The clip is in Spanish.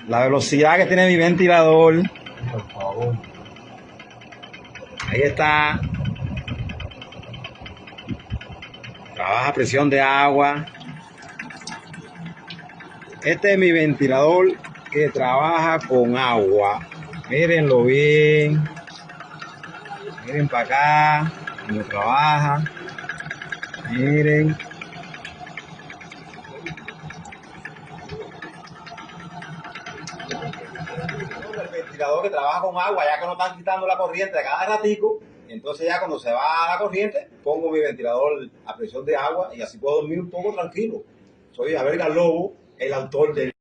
La velocidad que tiene mi ventilador. Por favor. Ahí está. Trabaja a presión de agua. Este es mi ventilador que trabaja con agua. Mírenlo bien. Miren para acá. Cómo trabaja. Miren. El ventilador que trabaja con agua, ya que no están quitando la corriente a cada ratico. Entonces ya cuando se va la corriente, pongo mi ventilador a presión de agua y así puedo dormir un poco tranquilo. Soy Abel Lobo, el autor del